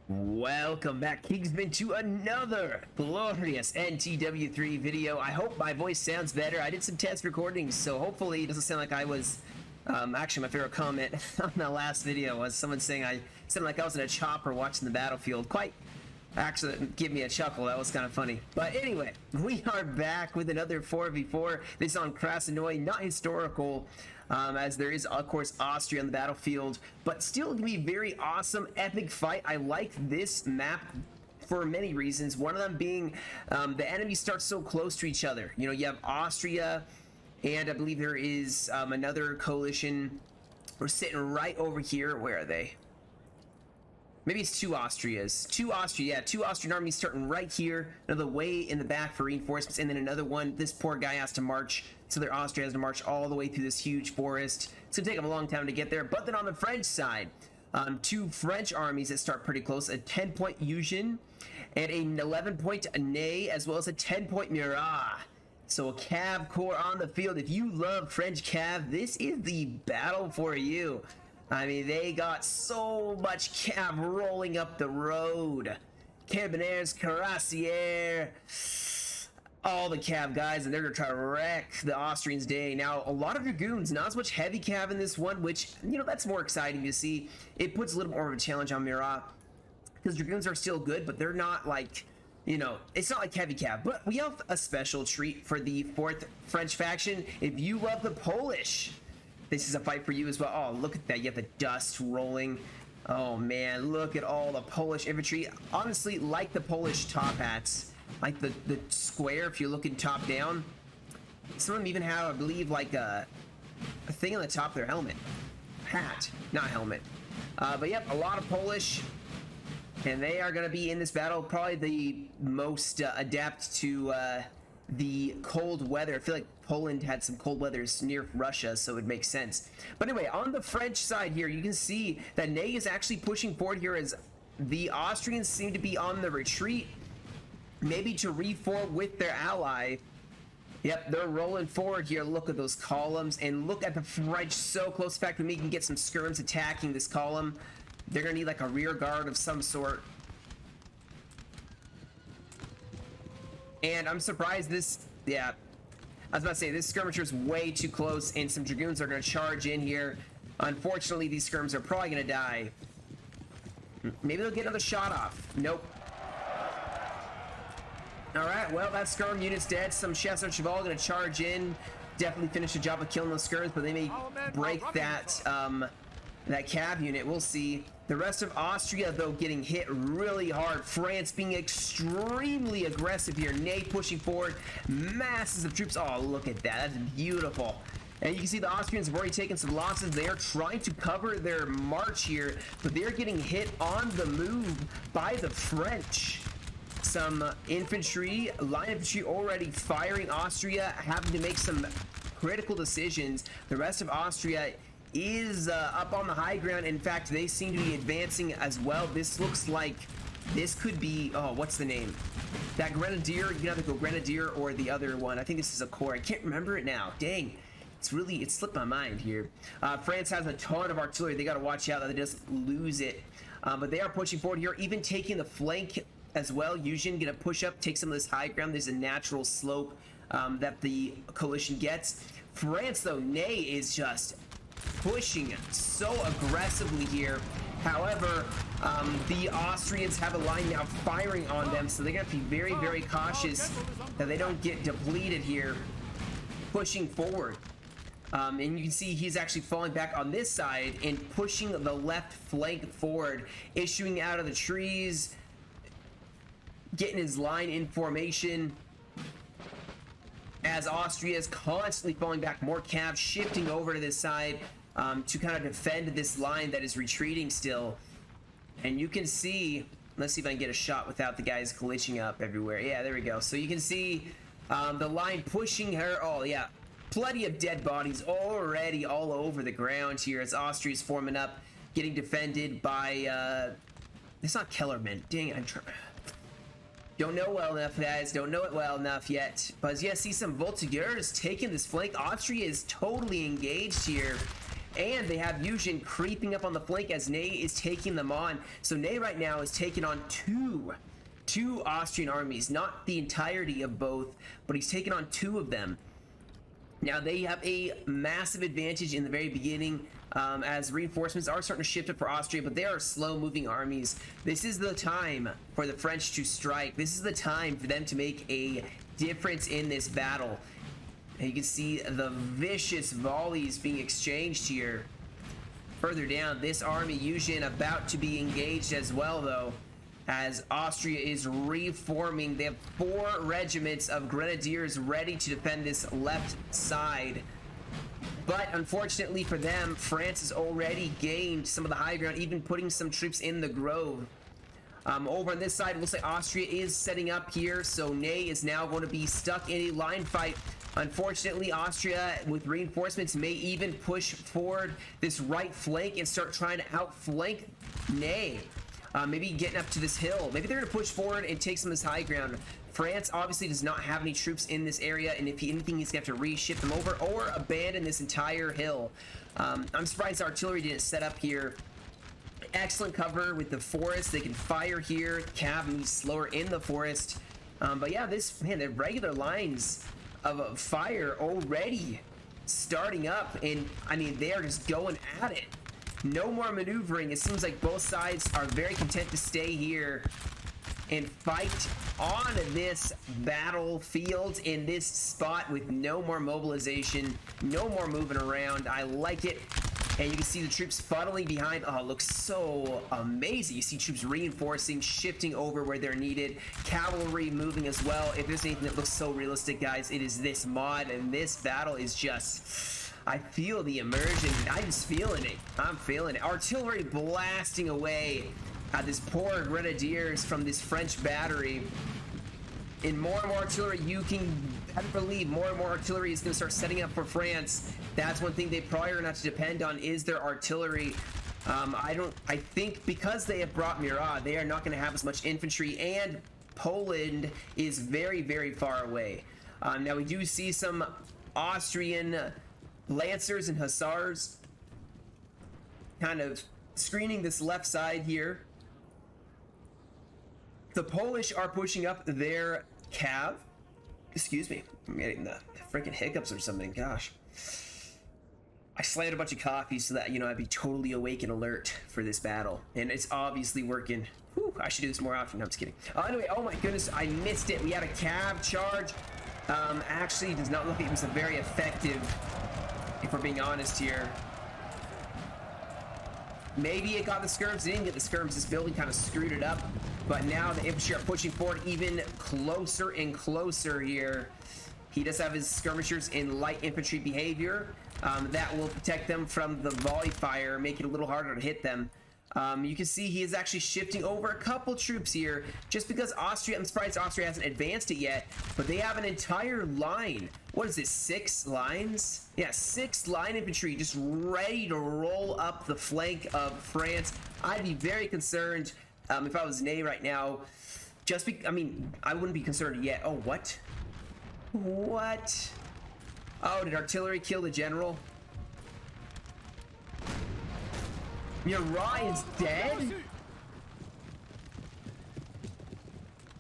Welcome back, Kingston, to another glorious NTW3 video. I hope my voice sounds better. I did some test recordings, so hopefully it doesn't sound like I was... actually, my favorite comment on the last video was someone saying I sounded like I was in a chopper watching the battlefield. Actually, give me a chuckle. That was kind of funny. But anyway, we are back with another 4v4. This is on Krasnoy, not historical, as there is, of course, Austria on the battlefield, but still going to be a very awesome, epic fight. I like this map for many reasons. One of them being the enemies start so close to each other. You know, you have Austria, and I believe there is another coalition. We're sitting right over here. Where are they? Maybe it's two Austrias. Two Austrian armies starting right here. Another way in the back for reinforcements, and then another one. This poor guy has to march. So their Austria has to march all the way through this huge forest. It's gonna take them a long time to get there. But then on the French side, two French armies that start pretty close. A 10-point Eugen and an 11-point Ney, as well as a 10-point Murat. So a Cav Corps on the field. If you love French Cav, this is the battle for you. I mean, they got so much cav rolling up the road. Carabiniers, Cuirassiers, all the cav guys, and they're gonna try to wreck the Austrians' day. Now, a lot of dragoons, not as much heavy cav in this one, which, you know, that's more exciting to see. It puts a little more of a challenge on Murat, because dragoons are still good, but they're not like, you know, it's not like heavy cav. But we have a special treat for the 4th French faction. If you love the Polish, this is a fight for you as well. Oh, look at that. You have the dust rolling. Oh, man. Look at all the Polish infantry. Honestly, like the Polish top hats. Like the square, if you're looking top down. Some of them even have, I believe, like a thing on the top of their helmet. Hat, not helmet. But yep, a lot of Polish. And they are going to be in this battle. Probably the most adept to the cold weather. I feel like Poland had some cold weathers near Russia, so it makes sense. But anyway, on the French side here, you can see that Ney is actually pushing forward here as the Austrians seem to be on the retreat, maybe to reform with their ally. Yep, they're rolling forward here. Look at those columns, and look at the French so close. In fact, we can get some skirms attacking this column. They're gonna need like a rear guard of some sort. And I'm surprised this, yeah, I was about to say, this skirmisher is way too close, and some dragoons are going to charge in here. Unfortunately, these skirms are probably going to die. Maybe they'll get another shot off. Nope. Alright, well, that skirm unit's dead. Some Chasseur Cheval going to charge in. Definitely finish the job of killing those skirms, but they may break that, that cav unit. We'll see. The rest of Austria, though, getting hit really hard. France being extremely aggressive here. Ney pushing forward. Masses of troops. Oh, look at that. That's beautiful. And you can see the Austrians have already taken some losses. They are trying to cover their march here, but they're getting hit on the move by the French. Some infantry, line infantry already firing. Austria having to make some critical decisions. The rest of Austria is up on the high ground. In fact, they seem to be advancing as well. This looks like this could be, oh, what's the name? That Grenadier, you can either go Grenadier or the other one. I think this is a corps. I can't remember it now. Dang. It slipped my mind here. France has a ton of artillery. They got to watch out that they just lose it. But they are pushing forward here, even taking the flank as well. Eugen gonna push up, take some of this high ground. There's a natural slope that the coalition gets. France, though, Ney is just pushing so aggressively here. However, the Austrians have a line now firing on them, so they're going to be very, very cautious that they don't get depleted here, pushing forward. And you can see he's actually falling back on this side and pushing the left flank forward, issuing out of the trees, getting his line in formation. As Austria is constantly falling back, more cav shifting over to this side to kind of defend this line that is retreating still. And you can see, let's see if I can get a shot without the guys glitching up everywhere. Yeah, there we go. So you can see the line pushing her. Oh, yeah. Plenty of dead bodies already all over the ground here as Austria is forming up, getting defended by, it's not Kellerman. Dang it, I'm trying. Don't know well enough, guys. Don't know it well enough yet. But yeah, see some Voltigeurs taking this flank. Austria is totally engaged here. and they have Eugen creeping up on the flank as Ney is taking them on. So Ney right now is taking on two Austrian armies, not the entirety of both, but he's taken on two of them. Now they have a massive advantage in the very beginning, as reinforcements are starting to shift up for Austria, but they are slow-moving armies. This is the time for the French to strike. This is the time for them to make a difference in this battle. And you can see the vicious volleys being exchanged here. Further down, this army, Eugen, about to be engaged as well, though, as Austria is reforming. They have 4 regiments of grenadiers ready to defend this left side. But unfortunately for them, France has already gained some of the high ground, even putting some troops in the Grove. Over on this side, we'll say Austria is setting up here, so Ney is now going to be stuck in a line fight. Unfortunately, Austria, with reinforcements, may even push forward this right flank and start trying to outflank Ney. Maybe getting up to this hill. Maybe they're going to push forward and take some of this high ground. France obviously does not have any troops in this area, and if anything, he's going to have to reship them over or abandon this entire hill. I'm surprised the artillery didn't set up here. Excellent cover with the forest. They can fire here. Cav moves slower in the forest. But yeah, the regular lines of fire already starting up, and I mean, they are just going at it. No more maneuvering. It seems like both sides are very content to stay here and fight on this battlefield in this spot with no more mobilization, no more moving around. I like it. And you can see the troops funneling behind. Oh, it looks so amazing. You see troops reinforcing, shifting over where they're needed. Cavalry moving as well. If there's anything that looks so realistic, guys, it is this mod. And this battle is just... I feel the immersion. I'm just feeling it. I'm feeling it. Artillery blasting away at this poor grenadiers from this French battery. And more artillery, you can better believe more and more artillery is going to start setting up for France. That's one thing they probably are not to depend on, is their artillery. I think because they have brought Murat, they are not going to have as much infantry, and Poland is very, very far away. Now we do see some Austrian Lancers and Hussars kind of screening this left side here. The Polish are pushing up their cav. Excuse me, I'm getting the freaking hiccups or something. Gosh, I slammed a bunch of coffee so that, you know, I'd be totally awake and alert for this battle, and it's obviously working. Whew, I should do this more often. No, I'm just kidding. Anyway, oh my goodness, I missed it. We had a cav charge. Actually, does not look like it was a very effective, if we're being honest here. Maybe it got the skirms. It didn't get the skirms. This building kind of screwed it up. But now the infantry are pushing forward even closer and closer here. He does have his skirmishers in light infantry behavior. That will protect them from the volley fire, make it a little harder to hit them. You can see he is actually shifting over a couple troops here, just because Austria, I'm surprised Austria hasn't advanced it yet, but they have an entire line. What is this, 6 lines? Yeah, 6 line infantry just ready to roll up the flank of France. I'd be very concerned if I was Ney right now. I mean, I wouldn't be concerned yet. Oh, what? What? Oh, did artillery kill the general? Murat is dead?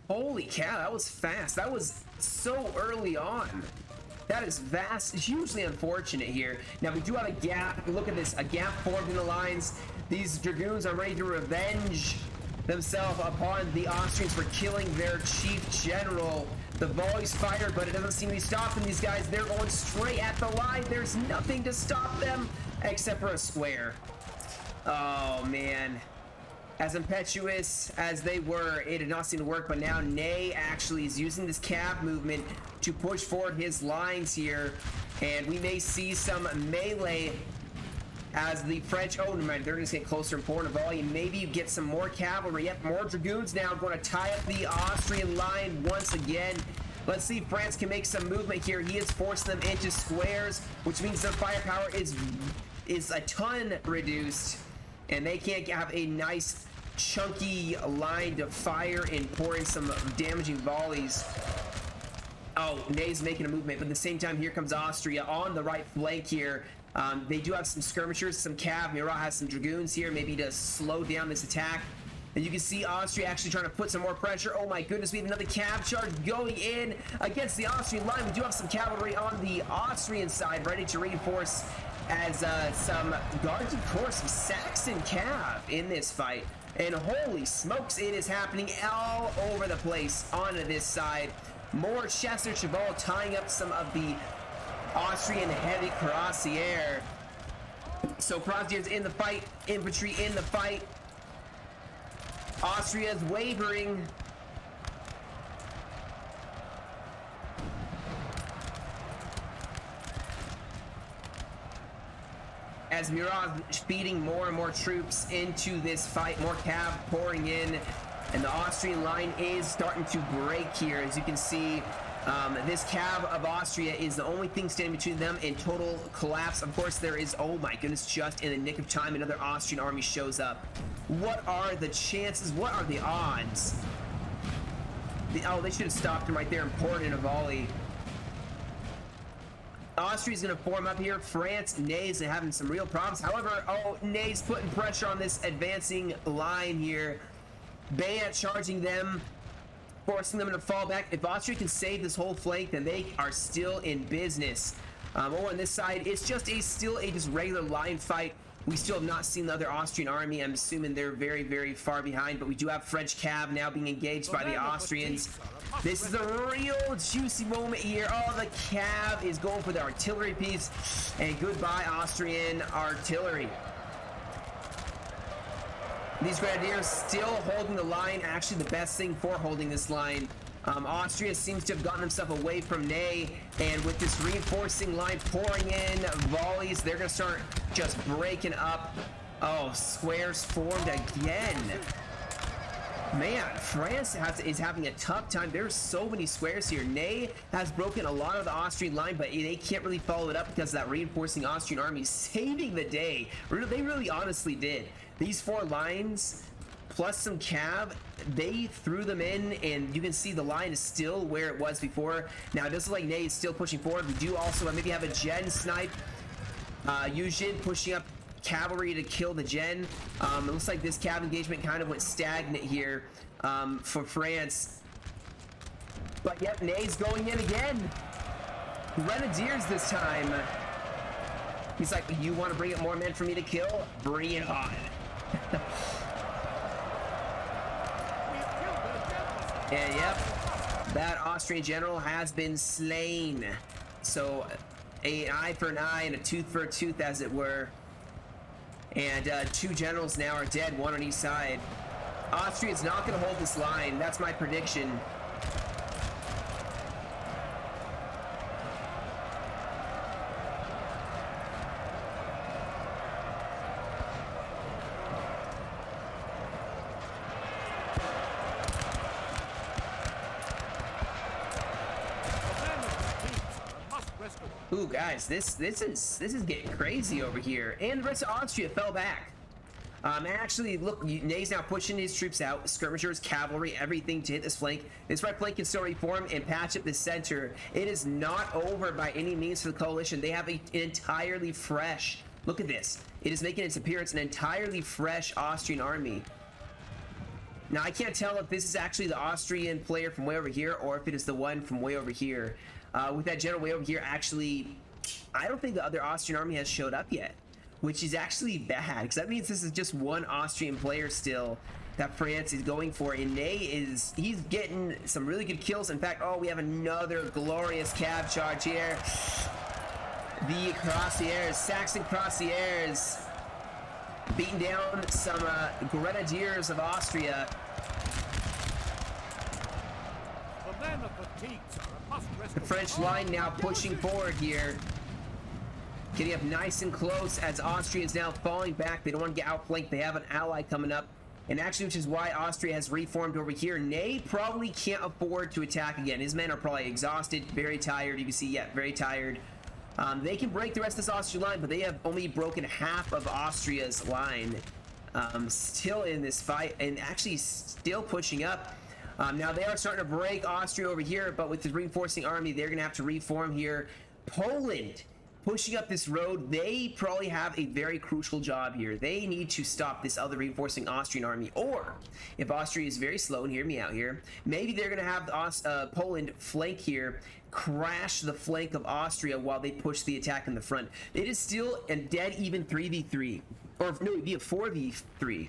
Holy cow, that was fast. That was so early on. That is vast, hugely unfortunate here. Now we do have a gap. Look at this, a gap formed in the lines. These dragoons are ready to revenge themselves upon the Austrians for killing their chief general. The volley's fired, but it doesn't seem to be stopping these guys. They're going straight at the line. There's nothing to stop them except for a square. Oh man, as impetuous as they were, it did not seem to work. But now Ney actually is using this cav movement to push forward his lines here, and we may see some melee as the French, oh no, they're just getting closer and pouring a volley. Maybe you get some more cavalry. Yep, more dragoons now going to tie up the Austrian line once again. Let's see if France can make some movement here. He has forced them into squares, which means their firepower is a ton reduced, and they can't have a nice chunky line to fire and pour in some damaging volleys. Oh, Ney's making a movement, but at the same time, here comes Austria on the right flank here. They do have some skirmishers, some cav. Murat has some dragoons here, maybe to slow down this attack. And you can see Austria actually trying to put some more pressure. Oh my goodness, we have another cav charge going in against the Austrian line. We do have some cavalry on the Austrian side ready to reinforce as some guards, of course, some Saxon cav in this fight. And holy smokes, it is happening all over the place on this side. More Chasseur Cheval tying up some of the Austrian heavy cuirassier. So cuirassiers in the fight, infantry in the fight. Austria's wavering. As Murat feeding more and more troops into this fight, more cav pouring in, and the Austrian line is starting to break here. As you can see, this cav of Austria is the only thing standing between them and total collapse. Of course, there is, oh my goodness, just in the nick of time, another Austrian army shows up. What are the chances? What are the odds? Oh, they should have stopped him right there and poured in a volley. Austria's going to form up here. France, Ney's having some real problems. However, oh, Ney's putting pressure on this advancing line here. Bayat charging them, forcing them to fall back. If Austria can save this whole flank, then they are still in business. Over on this side, it's just still a regular line fight. We still have not seen the other Austrian army. I'm assuming they're very, very far behind, but we do have French cav now being engaged by the Austrians. This is a real juicy moment here. Oh, the cav is going for the artillery piece, and goodbye Austrian artillery. These grenadiers still holding the line, actually the best thing for holding this line. Austria seems to have gotten himself away from Ney, and with this reinforcing line pouring in volleys, they're going to start just breaking up. Oh, squares formed again. Man, France is having a tough time. There's so many squares here. Ney has broken a lot of the Austrian line, but they can't really follow it up because of that reinforcing Austrian army saving the day. They really honestly did. These four lines plus some cav, they threw them in, and you can see the line is still where it was before. Now it does look like Ney is still pushing forward. We do also maybe have a gen snipe. Eugene pushing up cavalry to kill the gen. It looks like this cav engagement kind of went stagnant here for France. But yep, Ney's going in again. Grenadiers this time. He's like, you want to bring up more men for me to kill? Bring it on. And yep, that Austrian general has been slain. So an eye for an eye and a tooth for a tooth, as it were. And two generals now are dead, one on each side. Austria's not going to hold this line. That's my prediction. Ooh, guys, this is getting crazy over here. And the rest of Austria fell back. Actually, look, Ney's now pushing his troops out, skirmishers, cavalry, everything to hit this flank. This right flank can still reform and patch up the center. It is not over by any means for the coalition. They have an entirely fresh, look at this. It is making its appearance, an entirely fresh Austrian army. Now, I can't tell if this is actually the Austrian player from way over here or if it is the one from way over here. With that general way over here, actually, I don't think the other Austrian army has showed up yet, which is actually bad, because that means this is just one Austrian player still that France is going for, and he's getting some really good kills. In fact, oh, we have another glorious cav charge here. The cuirassiers, Saxon cuirassiers, beating down some grenadiers of Austria. The French line now pushing forward here, getting up nice and close as Austria is now falling back. They don't want to get outflanked. They have an ally coming up, and actually, which is why Austria has reformed over here. Ney probably can't afford to attack again. His men are probably exhausted, very tired. You can see, yeah, very tired. They can break the rest of this Austrian line, but they have only broken half of Austria's line. Still in this fight, and actually still pushing up. Now they are starting to break Austria over here, but with the reinforcing army, they're going to have to reform here. Poland pushing up this road, they probably have a very crucial job here. They need to stop this other reinforcing Austrian army, or if Austria is very slow, and hear me out here, maybe they're going to have Poland flank here, crash the flank of Austria while they push the attack in the front. It is still a dead even 3v3, or no, it'd be a 4v3.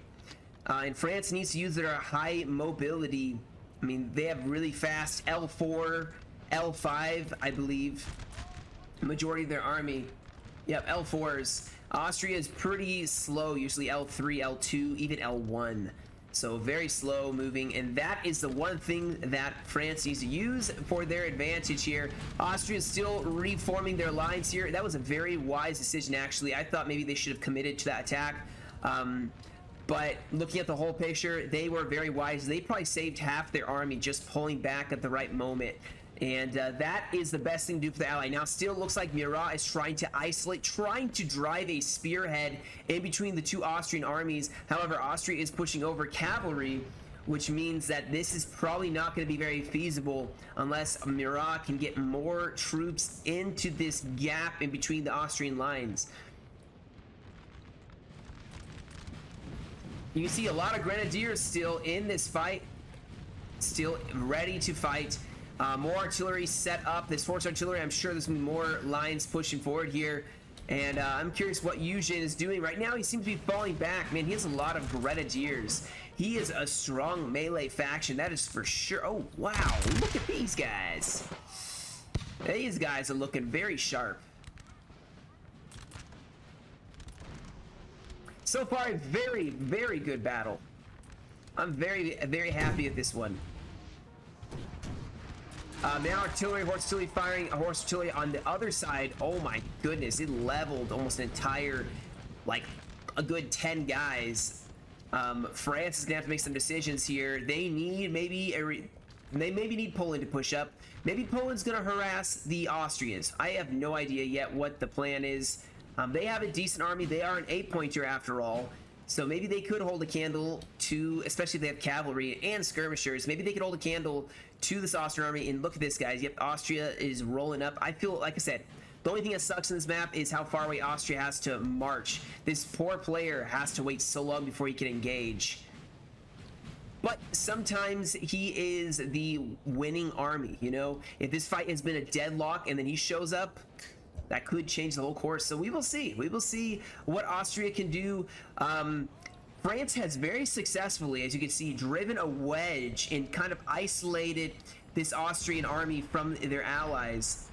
And France needs to use their high mobility. I mean, they have really fast L4, L5, I believe, majority of their army. Yep, L4s. Austria is pretty slow, usually L3, L2, even L1. So very slow moving, and that is the one thing that France needs to use for their advantage here. Austria is still reforming their lines here. That was a very wise decision, actually. I thought maybe they should have committed to that attack. But looking at the whole picture, they were very wise. They probably saved half their army just pulling back at the right moment. And that is the best thing to do for the ally. Now, still looks like Murat is trying to isolate, trying to drive a spearhead in between the two Austrian armies. However, Austria is pushing over cavalry, which means that this is probably not going to be very feasible unless Murat can get more troops into this gap in between the Austrian lines. You can see a lot of grenadiers still in this fight, still ready to fight. More artillery set up. This force artillery, I'm sure there's going to be more lines pushing forward here. And I'm curious what Eugene is doing right now. He seems to be falling back. Man, he has a lot of grenadiers. He is a strong melee faction, that is for sure. Oh, wow. Look at these guys. These guys are looking very sharp. So far, a very, very good battle. I'm very, very happy with this one. Now artillery, horse artillery firing, horse artillery on the other side. Oh my goodness, it leveled almost an entire, like a good 10 guys. France is gonna have to make some decisions here. They need they maybe need Poland to push up. Maybe Poland's gonna harass the Austrians. I have no idea yet what the plan is. They have a decent army. They are an 8-pointer after all. So maybe they could hold a candle to, especially if they have cavalry and skirmishers, maybe they could hold a candle to this Austrian army. And look at this, guys. Yep, Austria is rolling up. I feel, like I said, the only thing that sucks in this map is how far away Austria has to march. This poor player has to wait so long before he can engage. But sometimes he is the winning army, you know? If this fight has been a deadlock and then he shows up, that could change the whole course. So we will see. We will see what Austria can do. France has very successfully, as you can see, driven a wedge and kind of isolated this Austrian army from their allies.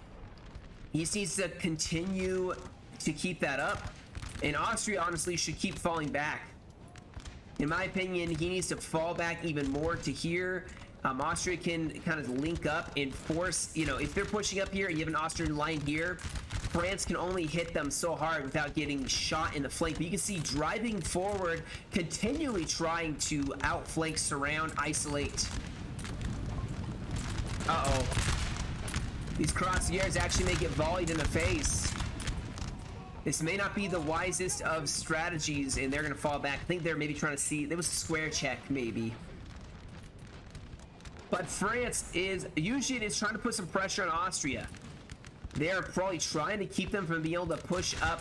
He needs to continue to keep that up. And Austria, honestly, should keep falling back. In my opinion, he needs to fall back even more to here. Austria can kind of link up and force, you know, if they're pushing up here and you have an Austrian line here, France can only hit them so hard without getting shot in the flank. But you can see driving forward, continually trying to outflank, surround, isolate. Uh-oh. These crossguards actually may get volleyed in the face. This may not be the wisest of strategies, and they're going to fall back. I think they're maybe trying to see. There was a square check, maybe. But France is trying to put some pressure on Austria. They are probably trying to keep them from being able to push up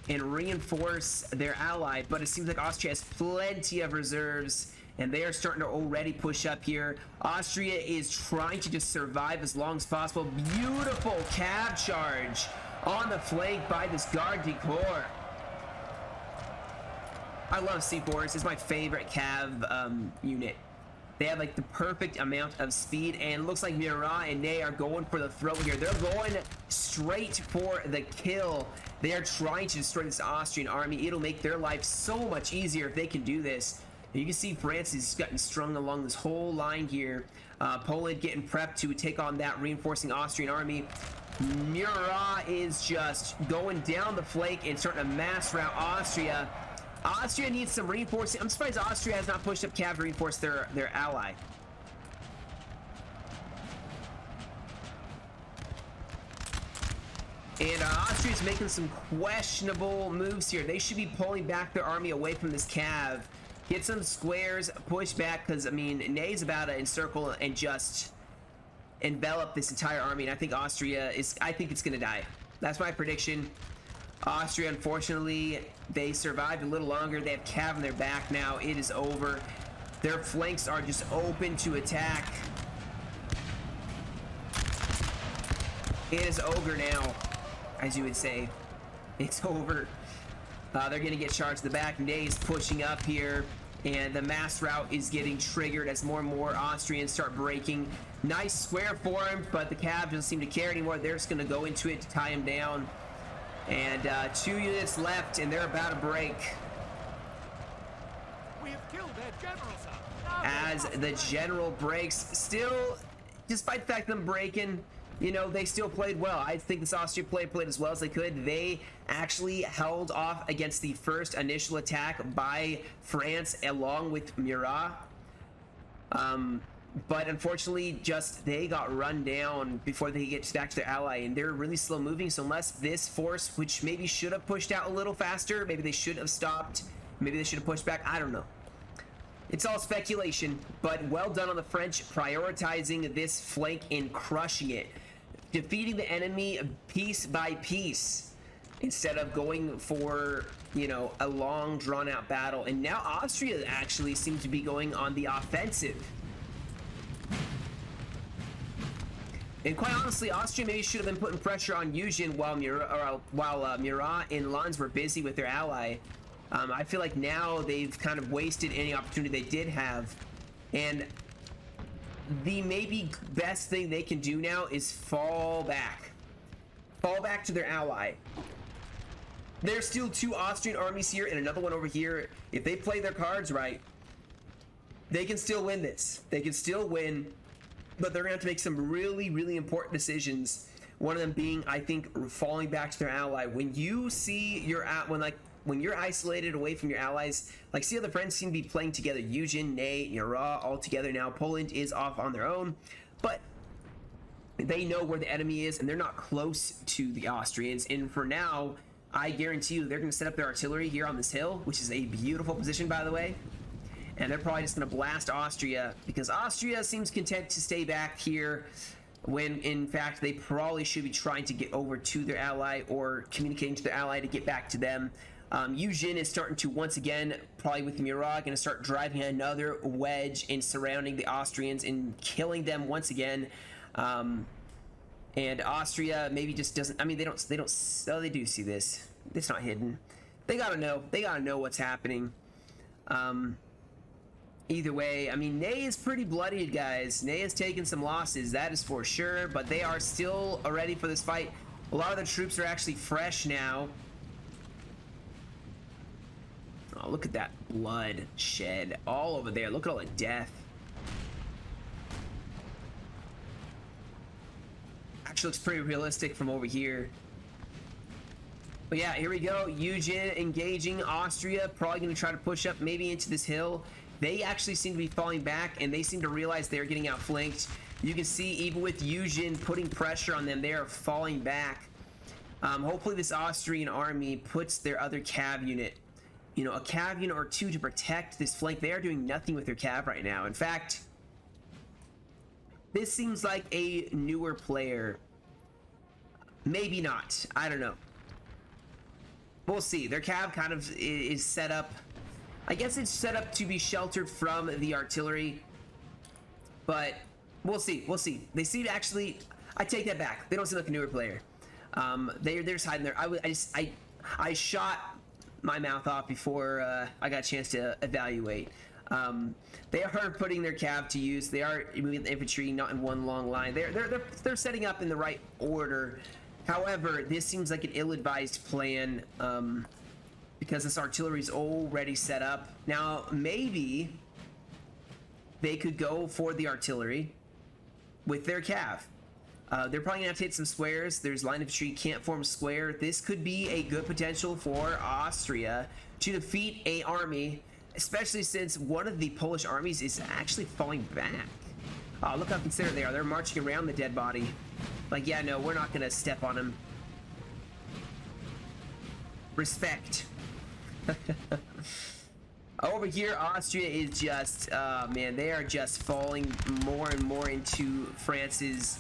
and reinforce their ally, but it seems like Austria has plenty of reserves, and they are starting to already push up here. Austria is trying to just survive as long as possible. Beautiful cav charge on the flank by this Garde du Corps. I love C4s. It's my favorite cav unit. They have like the perfect amount of speed, and it looks like Murat and Ney are going for the throat here. They're going straight for the kill. They are trying to destroy this Austrian army. It'll make their life so much easier if they can do this. And you can see France is getting strung along this whole line here. Poland getting prepped to take on that reinforcing Austrian army. Murat is just going down the flank and starting to mass rout Austria. Austria needs some reinforcing. I'm surprised Austria has not pushed up cav to reinforce their ally. And Austria is making some questionable moves here. They should be pulling back their army away from this cav. Get some squares, push back, because, I mean, Ney's about to encircle and just envelop this entire army. And I think Austria is, I think it's going to die. That's my prediction. Austria, unfortunately, they survived a little longer. They have Cav on their back now. It is over. Their flanks are just open to attack. It is ogre now, as you would say. It's over. They're going to get charged to the back. Ney's pushing up here, and the mass route is getting triggered as more and more Austrians start breaking. Nice square form, but the Cav doesn't seem to care anymore. They're just going to go into it to tie him down. And 2 units left, and they're about to break. We have killed their general, sir. As the general breaks, still, despite the fact them breaking, you know, they still played well. I think this Austria played as well as they could. They actually held off against the first initial attack by France along with Murat. But unfortunately, just they got run down before they get back to their ally, and they're really slow moving. So unless this force, which maybe should have pushed out a little faster, maybe they should have stopped, maybe they should have pushed back, I don't know. It's all speculation, but well done on the French prioritizing this flank and crushing it. Defeating the enemy piece by piece instead of going for, you know, a long drawn-out battle. And now Austria actually seems to be going on the offensive. And quite honestly, Austria maybe should have been putting pressure on Eugen while Murat and Lens were busy with their ally. I feel like now they've kind of wasted any opportunity they did have. And the maybe best thing they can do now is fall back. Fall back to their ally. There's still 2 Austrian armies here and another one over here. If they play their cards right, they can still win this. They can still win, but they're going to have to make some really, really important decisions. One of them being, I think, falling back to their ally. When you see when you're isolated away from your allies, like see how the French seem to be playing together. Eugen, Ney, Murat all together now. Poland is off on their own, but they know where the enemy is and they're not close to the Austrians. And for now, I guarantee you they're going to set up their artillery here on this hill, which is a beautiful position, by the way. And they're probably just going to blast Austria because Austria seems content to stay back here when in fact they probably should be trying to get over to their ally or communicating to their ally to get back to them. Eugen is starting to once again, probably with Murat, going to start driving another wedge and surrounding the Austrians and killing them once again. And Austria maybe just doesn't. I mean, they don't. Oh, they do see this. It's not hidden. They gotta know. They gotta know what's happening. Either way, I mean, Ney is pretty bloodied, guys. Ney has taken some losses, that is for sure. But they are still ready for this fight. A lot of the troops are actually fresh now. Oh, look at that blood shed all over there. Look at all the death. Actually looks pretty realistic from over here. But yeah, here we go. Eugen engaging Austria. Probably going to try to push up maybe into this hill. They actually seem to be falling back, and they seem to realize they're getting outflanked. You can see even with Eugen putting pressure on them, they are falling back. Hopefully this Austrian army puts their other cav unit, you know, a cav unit or 2 to protect this flank. They are doing nothing with their cav right now. In fact, this seems like a newer player. Maybe not. I don't know. We'll see. Their cav kind of is set up. I guess it's set up to be sheltered from the artillery. But we'll see. We'll see. They seem to actually... I take that back. They don't seem like a newer player. They're just hiding there. I shot my mouth off before I got a chance to evaluate. They are putting their cav to use. They are moving the infantry not in one long line. They're setting up in the right order. However, this seems like an ill-advised plan because this artillery is already set up. Now, maybe they could go for the artillery with their cav. They're probably gonna have to hit some squares. There's line infantry, can't form a square. This could be a good potential for Austria to defeat a army, especially since one of the Polish armies is actually falling back. Oh, look how considerate they are. They're marching around the dead body. Like, yeah, no, we're not gonna step on him. Respect. Over here, Austria is just, man, they are just falling more and more into France's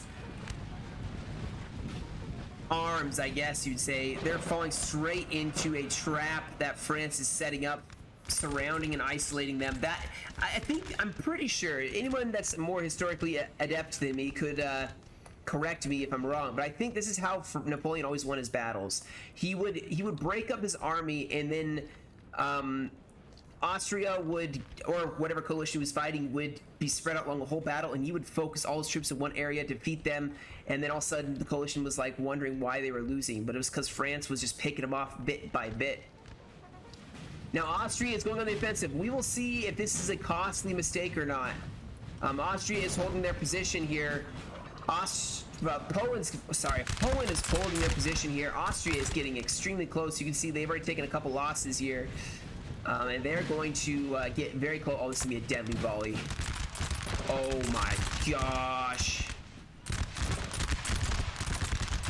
arms, I guess you'd say. They're falling straight into a trap that France is setting up, surrounding and isolating them. That, I think, I'm pretty sure anyone that's more historically adept than me could correct me if I'm wrong, but I think this is how Napoleon always won his battles. He would break up his army, and then Austria would, or whatever coalition he was fighting, would be spread out along the whole battle, and he would focus all his troops in one area, defeat them, and then all of a sudden the coalition was like wondering why they were losing, but it was because France was just picking them off bit by bit. Now Austria is going on the offensive. We will see if this is a costly mistake or not. Austria is holding their position here. Poland is holding their position here. Austria is getting extremely close. You can see they've already taken a couple losses here. And they're going to get very close. Oh, this is going to be a deadly volley. Oh my gosh.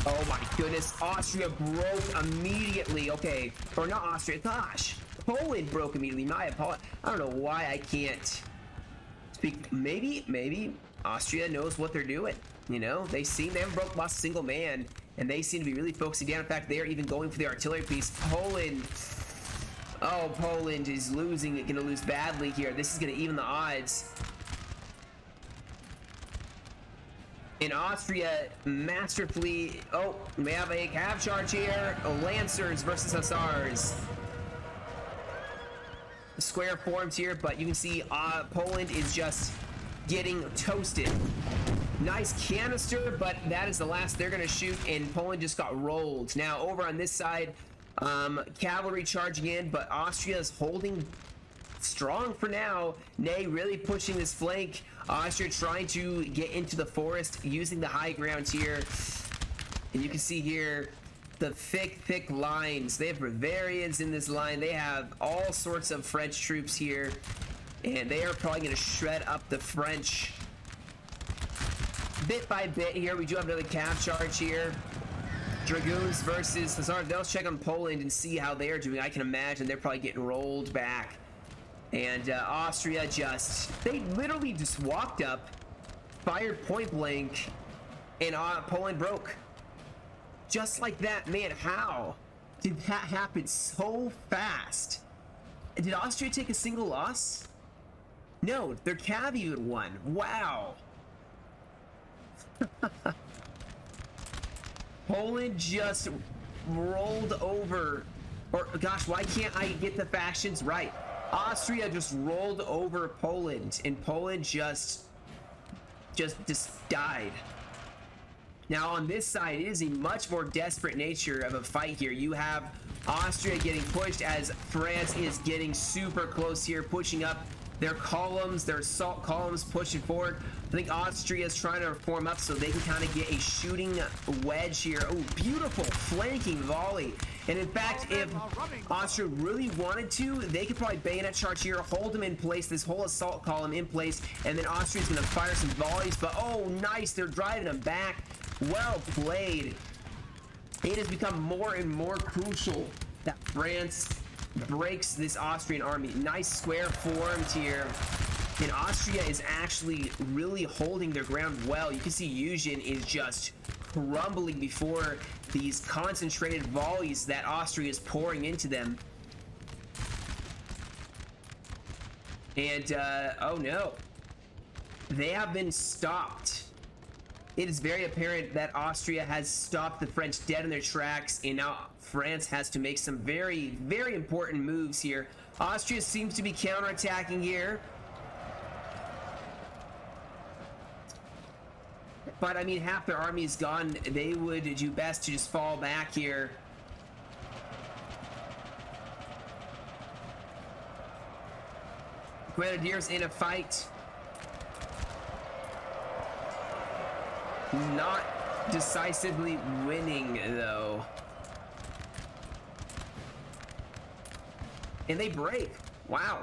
Oh my goodness. Austria broke immediately. Okay. Or not Austria. Gosh. Poland broke immediately. My apologies. I don't know why I can't speak. Maybe Austria knows what they're doing. You know, they haven't lost a single man, and they seem to be really focusing down. In fact, they're even going for the artillery piece. Poland is losing. Gonna lose badly here. This is gonna even the odds. In Austria, masterfully. Oh, we have a cav charge here. Lancers versus Hussars. Square forms here, but you can see Poland is just getting toasted. Nice canister, but that is the last they're gonna shoot, and Poland just got rolled. Now over on this side, cavalry charging in, but Austria is holding strong for now. Ney really pushing this flank. Austria trying to get into the forest using the high ground here, and you can see here the thick lines. They have Bavarians in this line. They have all sorts of French troops here, and they are probably going to shred up the French bit by bit here. We do have another cav charge here. Dragoons versus Hussars. Let's check on Poland and see how they are doing. I can imagine they're probably getting rolled back. And Austria they literally just walked up, fired point blank, and Poland broke. Just like that. Man, how did that happen so fast? Did Austria take a single loss? No, their cav even won. Wow. Poland just rolled over, or gosh, why can't I get the factions right? Austria just rolled over Poland, and Poland just died. Now on this side, it is a much more desperate nature of a fight here. You have Austria getting pushed as France is getting super close here, pushing up their columns, their assault columns, pushing forward. I think Austria is trying to form up so they can kind of get a shooting wedge here. Oh, beautiful flanking volley. And in fact, if Austria really wanted to, they could probably bayonet charge here, hold them in place, this whole assault column in place, and then Austria's going to fire some volleys. But oh, nice, they're driving them back. Well played. It has become more and more crucial that France breaks this Austrian army. Nice square formed here. And Austria is actually really holding their ground well. You can see Eugen is just crumbling before these concentrated volleys that Austria is pouring into them. And, oh no. They have been stopped. It is very apparent that Austria has stopped the French dead in their tracks, and now France has to make some very important moves here. Austria seems to be counterattacking here. But I mean, half their army is gone. They would do best to just fall back here. Grenadiers in a fight. Not decisively winning, though. And they break. Wow.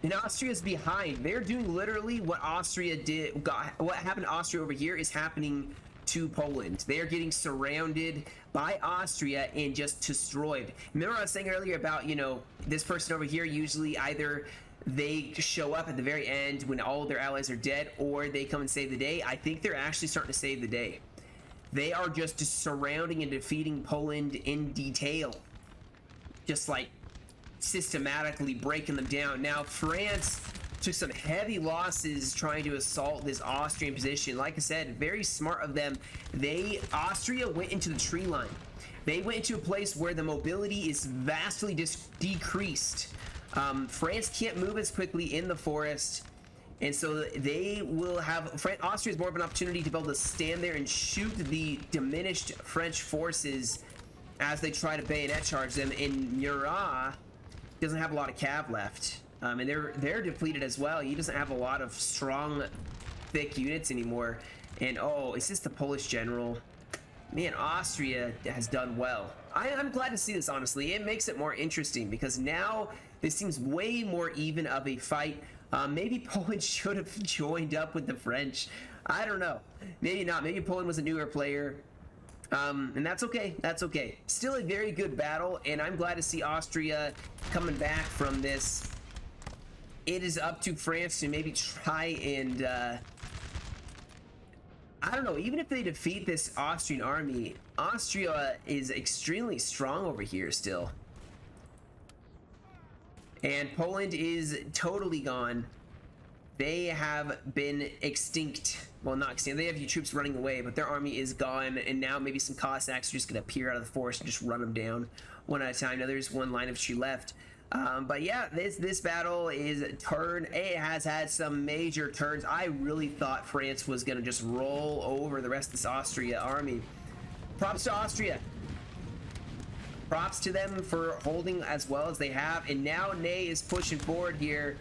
And Austria's behind. They're doing literally what Austria did. What happened to Austria over here is happening to Poland. They are getting surrounded by Austria and just destroyed. Remember I was saying earlier about, you know, this person over here, usually either they show up at the very end when all of their allies are dead, or they come and save the day. I think they're actually starting to save the day. They are just surrounding and defeating Poland in detail. Just like systematically breaking them down. Now, France took some heavy losses trying to assault this Austrian position. Like I said, very smart of them. Austria went into the tree line. They went into a place where the mobility is vastly decreased. France can't move as quickly in the forest. And so they will have, Austria is more of an opportunity to be able to stand there and shoot the diminished French forces as they try to bayonet charge them. And Murat doesn't have a lot of cav left. And they're depleted as well. He doesn't have a lot of strong, thick units anymore. And oh, is this the Polish general? Man, Austria has done well. I'm glad to see this, honestly. It makes it more interesting because now this seems way more even of a fight. Maybe Poland should have joined up with the French. I don't know. Maybe not. Maybe Poland was a newer player. And that's okay. That's okay. Still a very good battle, and I'm glad to see Austria coming back from this. It is up to France to maybe try and, I don't know, even if they defeat this Austrian army, Austria is extremely strong over here still. And Poland is totally gone. They have been extinct. Well, not extinct. They have your troops running away, but their army is gone. And now maybe some Cossacks are just going to appear out of the forest and just run them down one at a time. Now there's one line of infantry left. But yeah, this battle is turned. It has had some major turns. I really thought France was going to just roll over the rest of this Austria army. Props to Austria. Props to them for holding as well as they have. And now Ney is pushing forward here.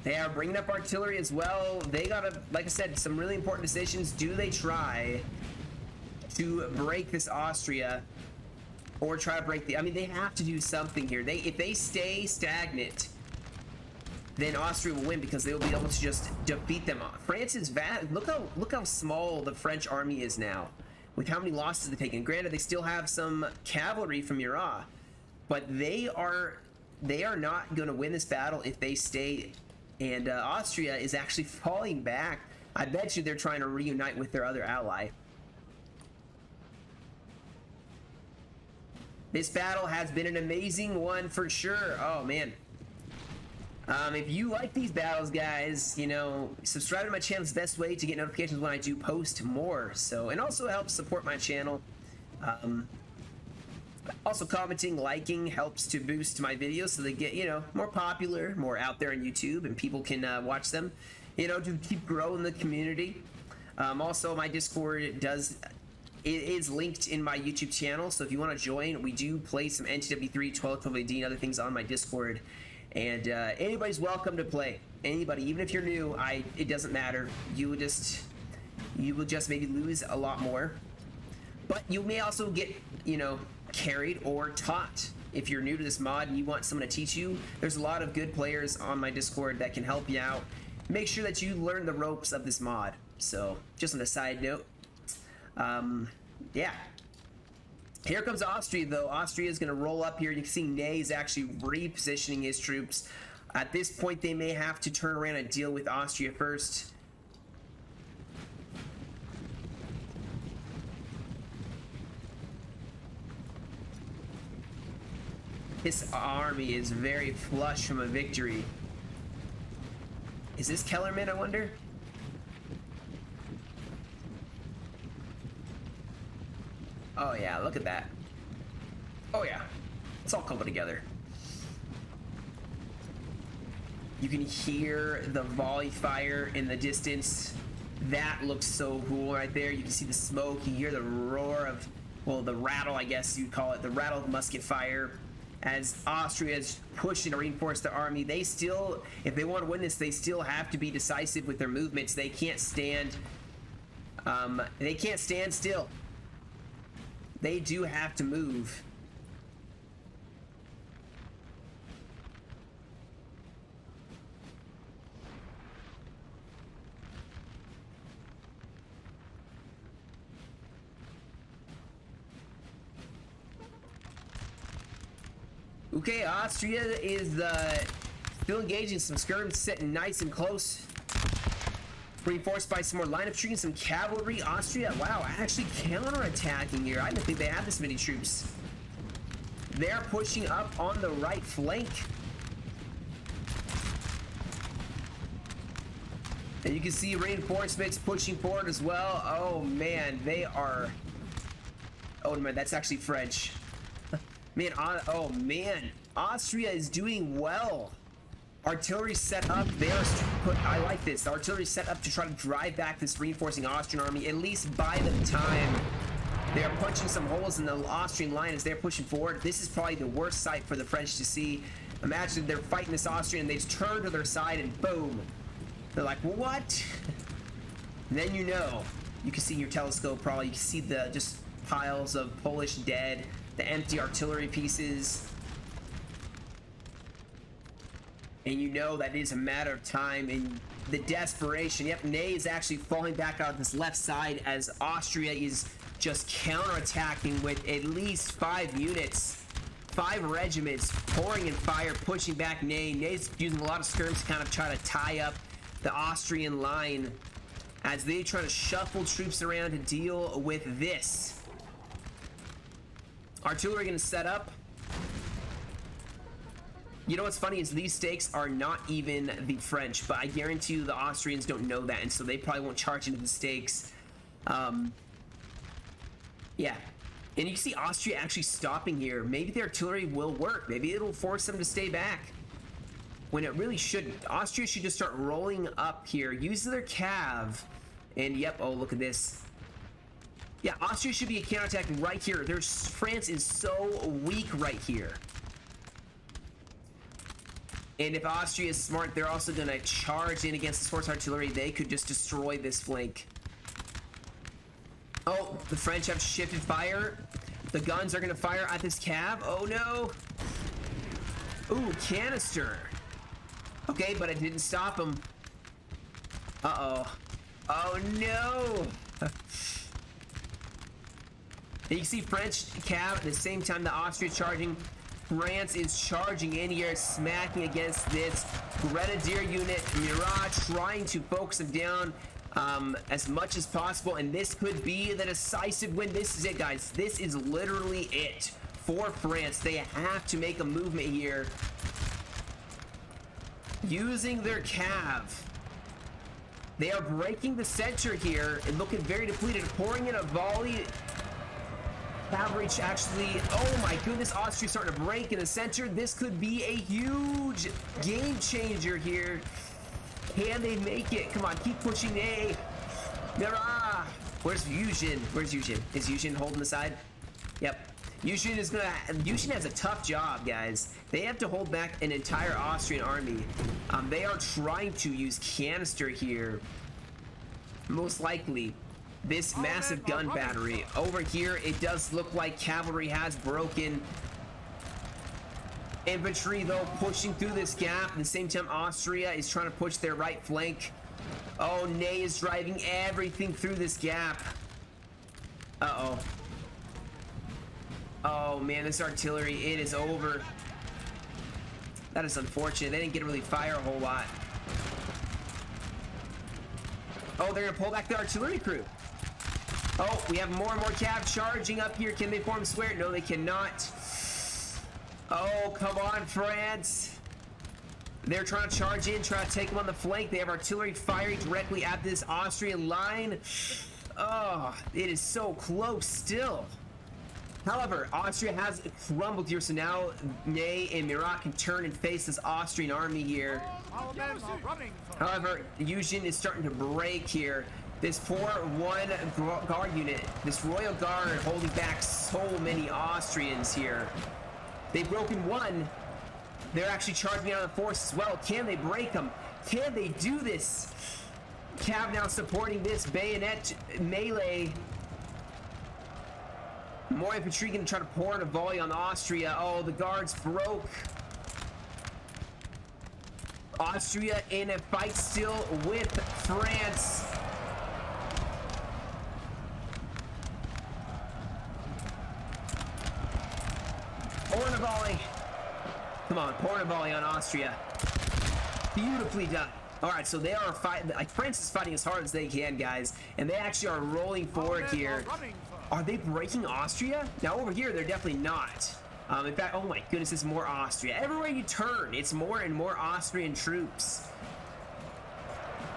They are bringing up artillery as well. They got like I said, some really important decisions. Do they try to break this Austria or try to break I mean, they have to do something here. If they stay stagnant, then Austria will win because they will be able to just defeat them. France is look how small the French army is now with how many losses they've taken. Granted, they still have some cavalry from Murat, but they are not going to win this battle if they stay. And Austria is actually falling back. I bet you they're trying to reunite with their other ally. This battle has been an amazing one for sure. Oh man. If you like these battles, guys, you know, subscribe to my channel is the best way to get notifications when I do post more. So, and also helps support my channel. Also commenting, liking helps to boost my videos so they get, you know, more popular, more out there on YouTube, and people can watch them, you know, to keep growing the community. Also, my Discord is linked in my YouTube channel, so if you want to join, we do play some NTW3, 12 AD, and other things on my Discord. And anybody's welcome to play. Anybody, even if you're new, it doesn't matter. You will just maybe lose a lot more, but you may also get, you know, carried or taught. If you're new to this mod and you want someone to teach you, there's a lot of good players on my Discord that can help you out. Make sure that you learn the ropes of this mod. So, just on a side note, yeah. Here comes Austria, though. Austria is going to roll up here. You can see Ney is actually repositioning his troops. At this point, they may have to turn around and deal with Austria first. This army is very flush from a victory. Is this Kellerman, I wonder? Oh yeah, look at that. Oh yeah, it's all coming together. You can hear the volley fire in the distance. That looks so cool right there. You can see the smoke, you hear the roar of, well, the rattle, I guess you'd call it, the rattle of musket fire. As Austria is pushing to reinforce the army, they still, if they want to win this, they still have to be decisive with their movements. They can't stand, still. They do have to move. Okay, Austria is still engaging some skirms, sitting nice and close. Reinforced by some more line of troops, some cavalry. Austria, wow, actually counter-attacking here. I didn't think they had this many troops. They're pushing up on the right flank. And you can see reinforcements pushing forward as well. Oh man, they are... Oh man, that's actually French. Man, oh man, Austria is doing well. Artillery set up. They are I like this. The artillery set up to try to drive back this reinforcing Austrian army, at least buy them time. They are punching some holes in the Austrian line as they're pushing forward. This is probably the worst sight for the French to see. Imagine they're fighting this Austrian and they just turn to their side and boom. They're like, what? And then you know. You can see in your telescope probably, you can see the just piles of Polish dead, the empty artillery pieces. And you know that it is a matter of time and the desperation. Yep, Ney is actually falling back out this left side as Austria is just counterattacking with at least 5 units, 5 regiments pouring in fire, pushing back Ney. Ney's using a lot of skirms to kind of try to tie up the Austrian line as they try to shuffle troops around to deal with this. Artillery going to set up. You know what's funny is these stakes are not even the French, but I guarantee you the Austrians don't know that, and so they probably won't charge into the stakes. Yeah. And you can see Austria actually stopping here. Maybe the artillery will work. Maybe it'll force them to stay back. When it really shouldn't. Austria should just start rolling up here. Use their cav. And yep, oh look at this. Yeah, Austria should be a counterattack right here. France is so weak right here. And if Austria is smart, they're also going to charge in against the horse artillery. They could just destroy this flank. Oh, the French have shifted fire. The guns are going to fire at this cav. Oh no. Ooh, canister. Okay, but it didn't stop them. Uh-oh. Oh no. And you can see French cav at the same time the Austria charging. France is charging in here, smacking against this Grenadier unit. Murat trying to focus them down as much as possible, and this could be the decisive win. This is it, guys. This is literally it for France. They have to make a movement here. Using their cav. They are breaking the center here and looking very depleted, pouring in a volley. Cavalry actually, oh my goodness, Austria's starting to break in the center. This could be a huge game changer here. Can they make it? Come on, keep pushing. A. Where's Yuzhin? Where's Yuzhin? Is Yuzhin holding the side? Yep. Yuzhin has a tough job, guys. They have to hold back an entire Austrian army. They are trying to use canister here. Most likely. This massive gun battery. Over here, it does look like cavalry has broken. Infantry, though, pushing through this gap. At the same time, Austria is trying to push their right flank. Oh, Ney is driving everything through this gap. Uh-oh. Oh, man, this artillery, it is over. That is unfortunate. They didn't get to really fire a whole lot. Oh, they're going to pull back the artillery crew. Oh, we have more and more cav charging up here. Can they form square? No, they cannot. Oh, come on, France. They're trying to charge in, try to take them on the flank. They have artillery firing directly at this Austrian line. Oh, it is so close still. However, Austria has crumbled here, so now Ney and Murat can turn and face this Austrian army here. However, Yuzhin is starting to break here. This poor one guard unit, this Royal Guard holding back so many Austrians here. They've broken one. They're actually charging out of the force as well. Can they break them? Can they do this? Cav now supporting this bayonet melee. More infantry going to try to pour in a volley on Austria. Oh, the guards broke. Austria in a fight still with France. Pour in a volley. Come on, pour in a volley on Austria. Beautifully done. All right, so they are fighting. Like France is fighting as hard as they can, guys, and they actually are rolling forward here. Are they breaking Austria? Now over here, they're definitely not. In fact, oh my goodness, it's more Austria. Everywhere you turn, it's more and more Austrian troops.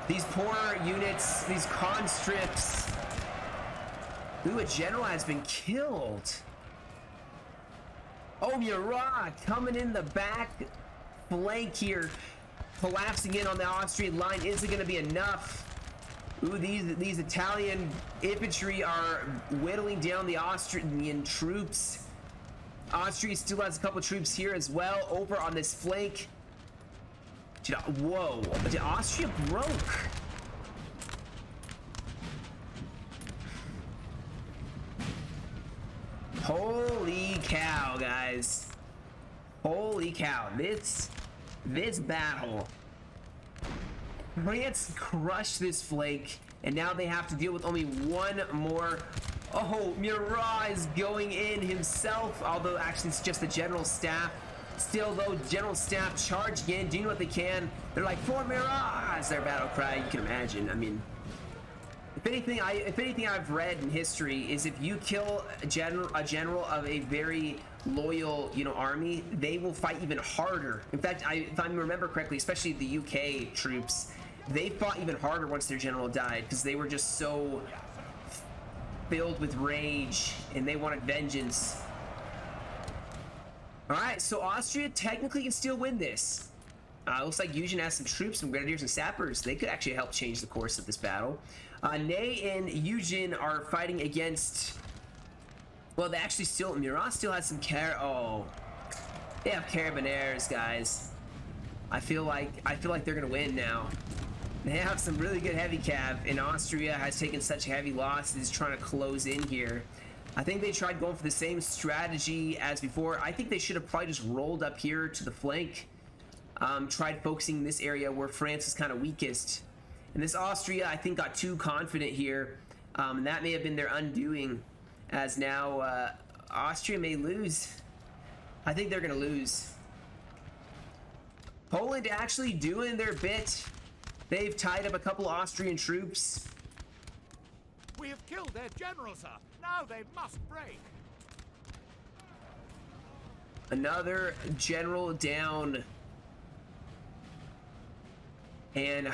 These poor units, these conscripts. Ooh, a general has been killed. Oh, Murat coming in the back flank here, collapsing in on the Austrian line. Isn't going to be enough. Ooh, these Italian infantry are whittling down the Austrian troops. Austria still has a couple troops here as well over on this flank. Whoa, Austria broke. Holy cow, guys. Holy cow. This battle. France crushed this flank, and now they have to deal with only one more. Oh, Murat is going in himself, although actually it's just the general staff. Still, though, general staff charging in, doing what they can. They're like, "For Murat!" is their battle cry. You can imagine. I mean, if anything I've read in history is if you kill a general of a very loyal, army, they will fight even harder. In fact, if I remember correctly, especially the UK troops, they fought even harder once their general died because they were just so filled with rage and they wanted vengeance. All right, so Austria technically can still win this. Looks like Eugen has some troops, some grenadiers and sappers. They could actually help change the course of this battle. Ney and Eugen are fighting against. Well, they actually still. Murat still has some they have Carabiniers, guys. I feel like they're gonna win now. They have some really good heavy cav, and Austria has taken such heavy losses trying to close in here. I think they tried going for the same strategy as before. I think they should have probably just rolled up here to the flank. Tried focusing this area where France is kind of weakest. And this Austria, I think, got too confident here. And that may have been their undoing, as now Austria may lose. I think they're going to lose. Poland actually doing their bit. They've tied up a couple Austrian troops. We have killed their general, sir. Now they must break. Another general down. And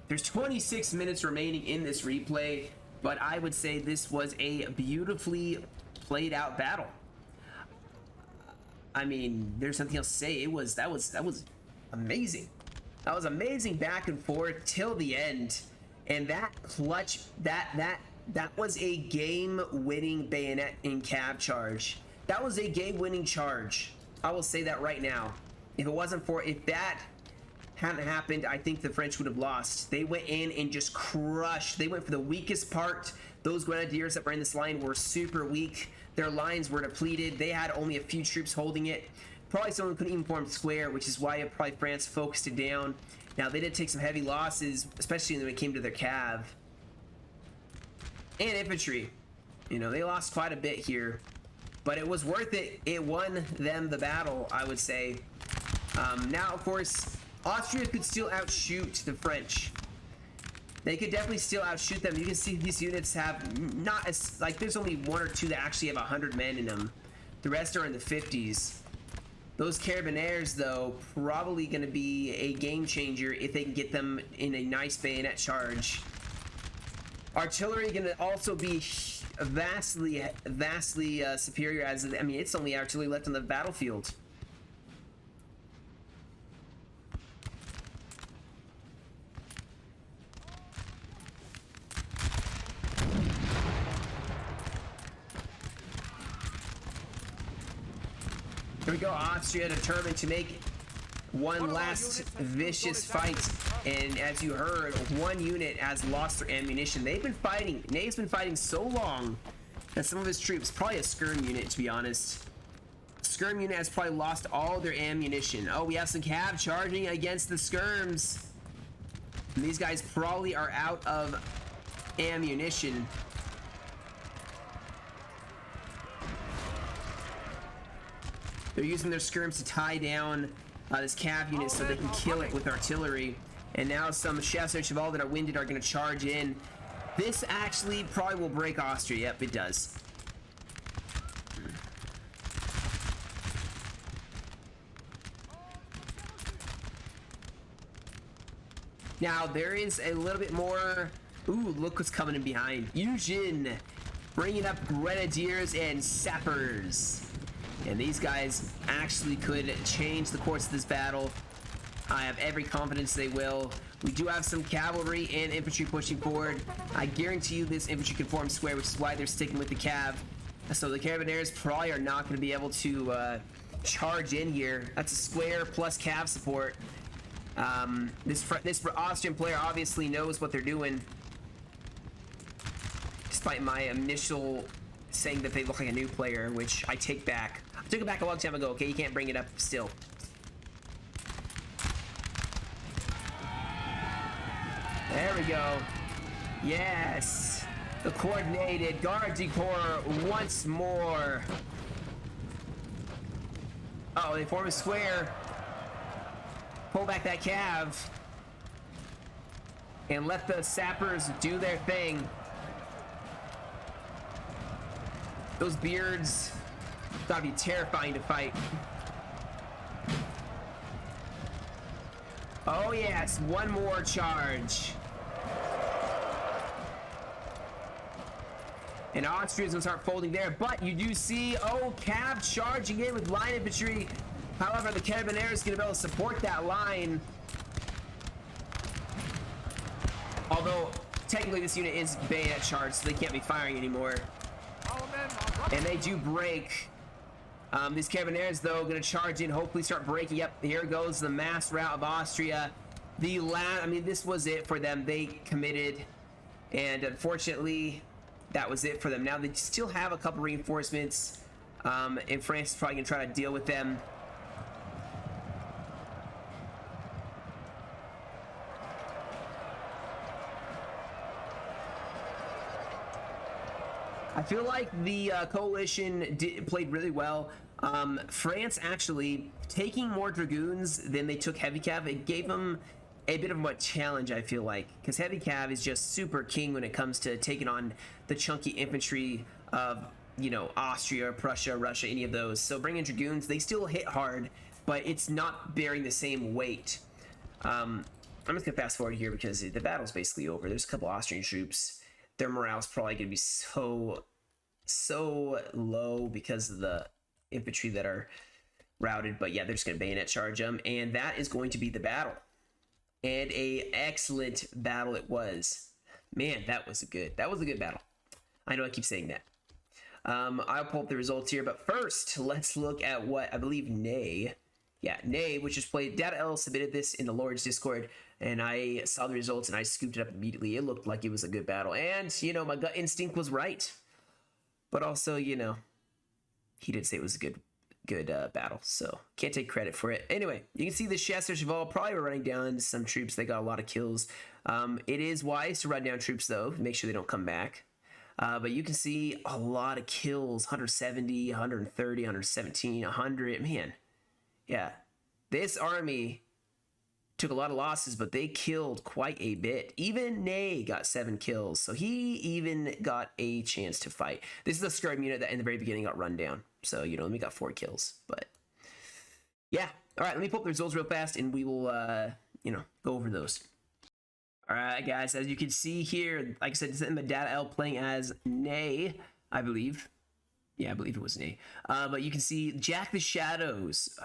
there's 26 minutes remaining in this replay, but I would say this was a beautifully played out battle. I mean, there's something else to say. That was amazing. That was amazing back and forth till the end. And that clutch, that was a game-winning bayonet and cav charge. That was a game-winning charge. I will say that right now. If that hadn't happened, I think the French would have lost. They went in and just crushed. They went for the weakest part. Those grenadiers that were in this line were super weak. Their lines were depleted. They had only a few troops holding it. Probably someone couldn't even form square, which is why probably France focused it down. Now, they did take some heavy losses, especially when it came to their cav. And infantry. They lost quite a bit here. But it was worth it. It won them the battle, I would say. Now, of course, Austria could still outshoot the French. They could definitely still outshoot them. You can see these units have not as, there's only one or two that actually have 100 men in them. The rest are in the 50s. Those Carabiniers, though, probably going to be a game changer if they can get them in a nice bayonet charge. Artillery going to also be vastly superior, as it's only artillery left on the battlefield. Here we go, Austria determined to make one last vicious fight, and as you heard, one unit has lost their ammunition. They've been fighting, Ney's been fighting so long that some of his troops, probably a skirm unit to be honest, skirm unit has probably lost all their ammunition. Oh, we have some cav charging against the skirms. And these guys probably are out of ammunition. They're using their skirms to tie down this cav unit so they can kill it with artillery. And now some chasseurs cheval that are winded are going to charge in. This actually probably will break Austria. Yep, it does. Now, there is a little bit more... Ooh, look what's coming in behind. Eugen bringing up grenadiers and sappers. And these guys actually could change the course of this battle. I have every confidence they will. We do have some cavalry and infantry pushing forward. I guarantee you this infantry can form square, which is why they're sticking with the cav. So the carabineers probably are not going to be able to charge in here. That's a square plus cav support. This Austrian player obviously knows what they're doing. Despite my initial saying that they look like a new player, which I take back. I took it back a long time ago, okay? You can't bring it up still. There we go. Yes. The coordinated Garde du Corps once more. Uh-oh, they form a square. Pull back that cav. And let the sappers do their thing. Those beards gotta be terrifying to fight. Oh yes, one more charge. And Austria's gonna start folding there, but you do see, oh, cav charging in with line infantry. However, the Carabineers is gonna be able to support that line. Although, technically this unit is bayonet charged, so they can't be firing anymore. And they do break. These Carabineers, though, gonna charge in, hopefully start breaking. Yep, here goes the mass rout of Austria. I mean, this was it for them. They committed, and unfortunately, that was it for them. Now, they still have a couple reinforcements, and France is probably gonna try to deal with them. I feel like the coalition played really well. France actually taking more dragoons than they took heavy cav. It gave them a bit of a challenge, I feel like, because heavy cav is just super king when it comes to taking on the chunky infantry of, you know, Austria, Prussia, Russia, any of those. So bringing dragoons, they still hit hard, but it's not bearing the same weight. I'm just gonna fast forward here because the battle's basically over. There's a couple Austrian troops. Their morale's probably gonna be so low because of the infantry that are routed, but yeah, they're just gonna bayonet charge them, and that is going to be the battle. And a excellent battle it was. Man, that was a good battle. I know I keep saying that. I'll pull up the results here, but first let's look at what I believe Ney, which is played. Data L submitted this in the Lord's Discord, and I saw the results and I scooped it up immediately. It looked like it was a good battle, and you know, my gut instinct was right. But also, you know, he did say it was a good battle, so can't take credit for it. Anyway, you can see the chasseurs cheval probably were running down some troops. They got a lot of kills. It is wise to run down troops, though, make sure they don't come back. But you can see a lot of kills, 170, 130, 117, 100. Man, yeah. This army took a lot of losses, but they killed quite a bit. Even Ney got 7 kills, so he even got a chance to fight. This is the scrub unit that in the very beginning got run down. So, you know, we got 4 kills, but yeah. All right, let me pull up the results real fast, and we will, you know, go over those. All right, guys, as you can see here, like I said, this is the Data L playing as Ney, I believe. Yeah, I believe it was Ney. But you can see Jack the Shadows.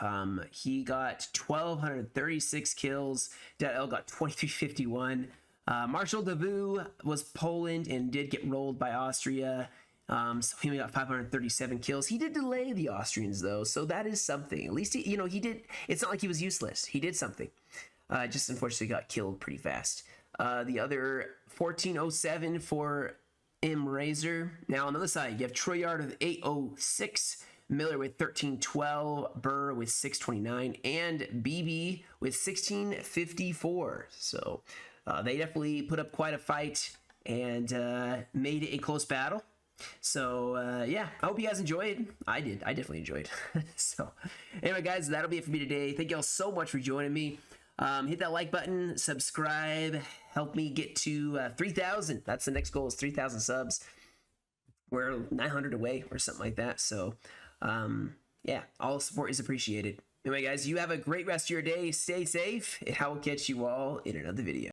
He got 1,236 kills. Data L got 2,351. Marshal Davout was Poland and did get rolled by Austria. So he only got 537 kills. He did delay the Austrians, though, so that is something. At least, he, you know, he did. It's not like he was useless. He did something. Just unfortunately got killed pretty fast. The other 1407 for M. Razor. Now on the other side, you have Troyard with 806, Miller with 1312, Burr with 629, and BB with 1654. So they definitely put up quite a fight and made it a close battle. So yeah, I hope you guys enjoyed. I did. I definitely enjoyed. So anyway, guys, that'll be it for me today. Thank you all so much for joining me. Hit that like button, subscribe, help me get to 3,000. That's the next goal, is 3,000 subs. We're 900 away or something like that. So yeah, all support is appreciated. Anyway, guys, you have a great rest of your day. Stay safe, and I will catch you all in another video.